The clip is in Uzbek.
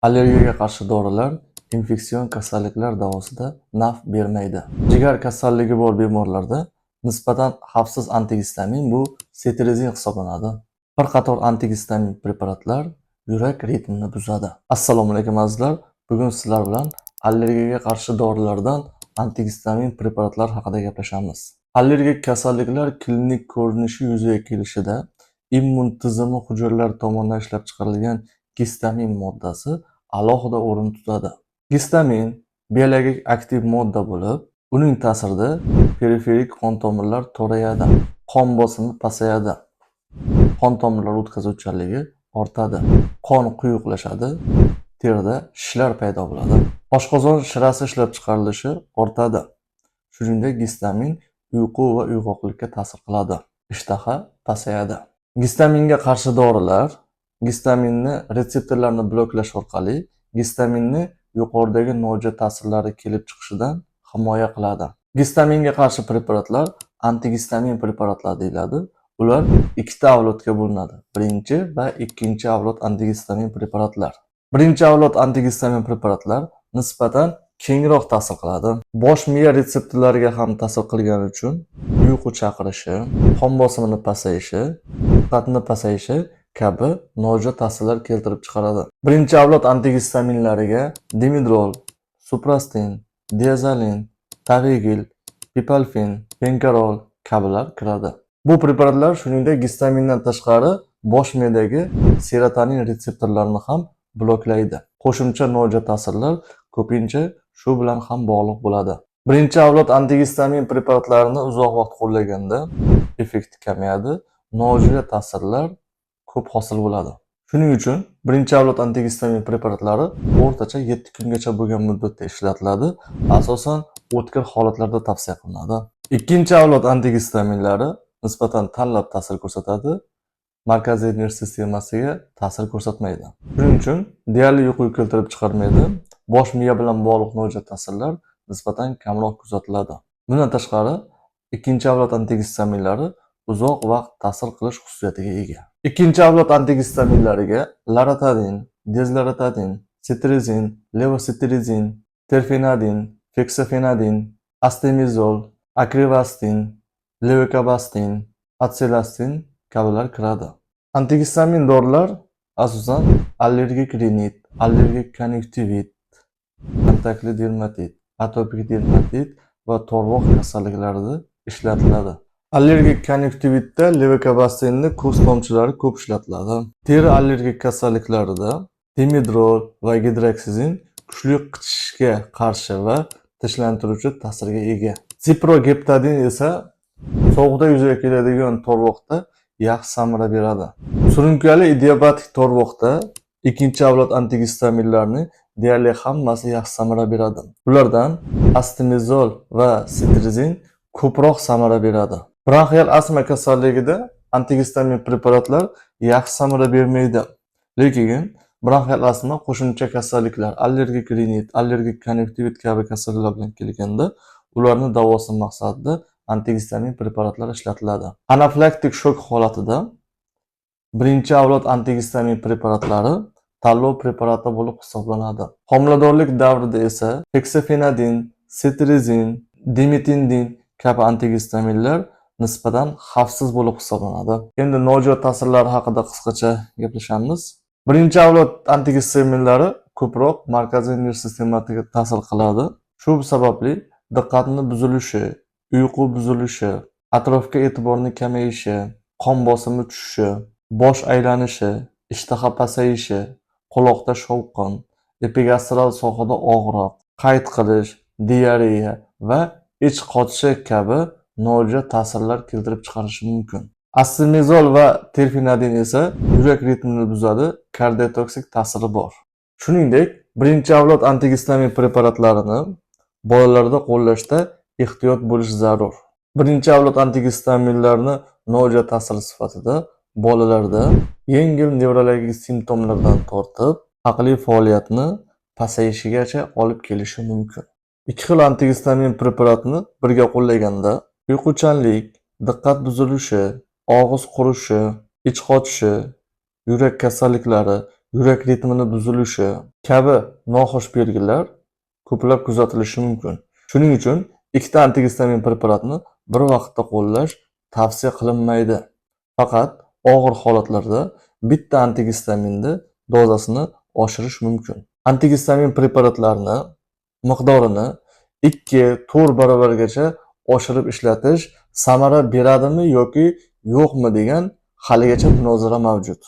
Allergiyaga qarshi dorilar infeksion kasalliklar davosida naf bermaydi. Jigar kasalligi bor bemorlarda nisbatan xavfsiz antigistamin bu cetirizin hisoblanadi. Bir qator antigistamin preparatlar yurak ritmini buzadi. Assalomu alaykum azizlar. Bugun sizlar bilan allergiyaga qarshi dorilardan antigistamin preparatlar haqida gaplashamiz. Allergik kasalliklar klinik ko'rinishi yuzaga kelishida immun tizimi hujayralar tomonidan ishlab chiqarilgan gistamin moddasi alohida o'rin tutadi. Gistamin biologik aktiv modda bo'lib, uning ta'sirida periferik qon tomirlar torayadi, qon bosimi pasayadi, qon tomirlar o'tkazuvchanligi ortadi, qon quyuqlashadi, terida shishlar paydo bo'ladi, oshqozon shirasi ishlab chiqarilishi ortadi. Shuningdek, gistamin uyqu va uyg'oqlikka ta'sir qiladi, ishtaha pasayadi. Gistaminga qarshi dorilar gistaminni retseptorlarni bloklash orqali gistaminni yuqoridagi nojo'ya ta'sirlari kelib chiqishidan himoya qiladi. Gistaminga qarshi preparatlar antigistamin preparatlar deyiladi. Ular ikkita avlodga bo'linadi. Birinchi va ikkinchi avlod antigistamin preparatlar. Birinchi avlod antigistamin preparatlar nisbatan kengroq ta'sir qiladi. Bosh miya retseptorlariga ham ta'sir qilgani uchun uyqu chaqirishi, qon bosimini pasayishi, diqqatni pasayishi kabi nojo'ya ta'sirlar keltirib chiqaradi. Birinchi avlod antigistaminlariga dimidrol, suprastin, diazolin, tavigil, pipalfin, penkarol kabilar kiradi. Bu preparatlar shuningdek gistamindan tashqari bosh miyadagi serotonin retseptorlarini ham bloklaydi. Qo'shimcha nojo'ya ta'sirlar ko'pincha shu bilan ham bog'liq bo'ladi. Birinchi avlod antigistamin preparatlarini uzoq vaqt qo'llaganda effekti kamayadi, nojo'ya ta'sirlar ko'p hosil bo'ladi. Shuning uchun birinchi avlod antigistamin preparatlari o'rtacha 7 kungacha bo'lgan muddatda ishlatiladi. Asosan o'tkir holatlarda tavsiya qilinadi. Ikkinchi avlod antigistaminlari nisbatan tanlab ta'sir ko'rsatadi, markaziy nerv sistemasiga ta'sir ko'rsatmaydi. Shuning uchun deyarli uyqu keltirib chiqarmaydi. Bosh miya bilan bog'liq nojo'ya ta'sirlar nisbatan kamroq kuzatiladi. Bundan tashqari, ikkinchi avlod antigistaminlari uzoq vaqt ta'sir qilish xususiyatiga ega. Ikkinchi avlod antigistaminlariga loratadin, dezloratadin, cetirizin, levocetirizin, terfenadin, fexofenadin, astemizol, akrivastin, levokabastin, atselastin kabilar kiradi. Antigistamin dorilar asosan allergik rinit, allergik konjunktivit, kontaktli dermatit, atopik dermatit va to'rvoq kasalliklarida ishlatiladi. Allergik konjunktivitda levokabastinni ko'z tomchilari ko'p ishlatiladi. Teri allergik kasalliklarida dimidrol va gidroksizin kuchli qichishishga qarshi va tinchlantiruvchi ta'sirga ega. Ciprogeptadin esa sovuqda yuzaga keladigan to'rvoqda yaxshi samara beradi. Surunkali idiopatik to'rvoqda ikkinchi avlod antigistaminlarni deyarli hammasi yaxshi samara beradi. Ulardan astemizol va cetirizin ko'proq samara beradi. Bronxial astma kasalligida antigistamin preparatlar yaxshi samara bermaydi. Lekin bronxial astma qo'shimcha kasalliklar, allergik rinit, allergik konjunktivit kabi kasalliklar bilan kelganda ularni davolash maqsadida antigistamin preparatlar ishlatiladi. Anafilaktik shok holatida birinchi avlod antigistamin preparatlari tanlov preparati bo'lib hisoblanadi. Homiladorlik davrida esa fexofenadin, cetirizin, dimetindin kabi antigistaminlar nisbatan xavfsiz bo'lib hisoblanadi. Endi nojo'ya ta'sirlar haqida qisqacha gaplashamiz. Birinchi avlod antigistaminlari ko'proq markaziy nerv sistemasiga ta'sir qiladi. Shu sababli diqqatni buzilishi, uyqu buzilishi, atrofga e'tiborning kamayishi, qon bosimi tushishi, bosh aylanishi, ishtaha pasayishi, quloqda shovqin, epigastral sohada og'riq, qayt qilish, diareya va ich qotishi kabi nojo'ya ta'sirlar keltirib chiqarishi mumkin. Astemizol va terfenadin esa yurak ritmini buzadi, kardiotoksik ta'siri bor. Shuningdek, birinchi avlod antigistamin preparatlarini bolalarda qo'llashda ehtiyot bo'lish zarur. Birinchi avlod antigistaminlarni nojo'ya ta'siri sifatida bolalarda yengil nevrologik simptomlardan tortib, aqliy faoliyatni pasayishigacha olib kelishi mumkin. Ikki xil antigistamin preparatni birga qo'llaganda uyquchanlik, diqqat buzilishi, og'iz qurishi, ich qotishi, yurak kasalliklari yurak ritmini buzilishi kabi noxush belgilar ko'plab kuzatilishi mumkin. Shuning uchun ikkita antigistamin preparatni bir vaqtda qo'llash tavsiya qilinmaydi. Faqat og'ir holatlarda bitta antigistaminni dozasini oshirish mumkin. Antigistamin preparatlarini miqdorini 2-4 barobargacha oshirib ishlatish samara beradimi yoki yo'qmi degan haligacha munozara mavjud.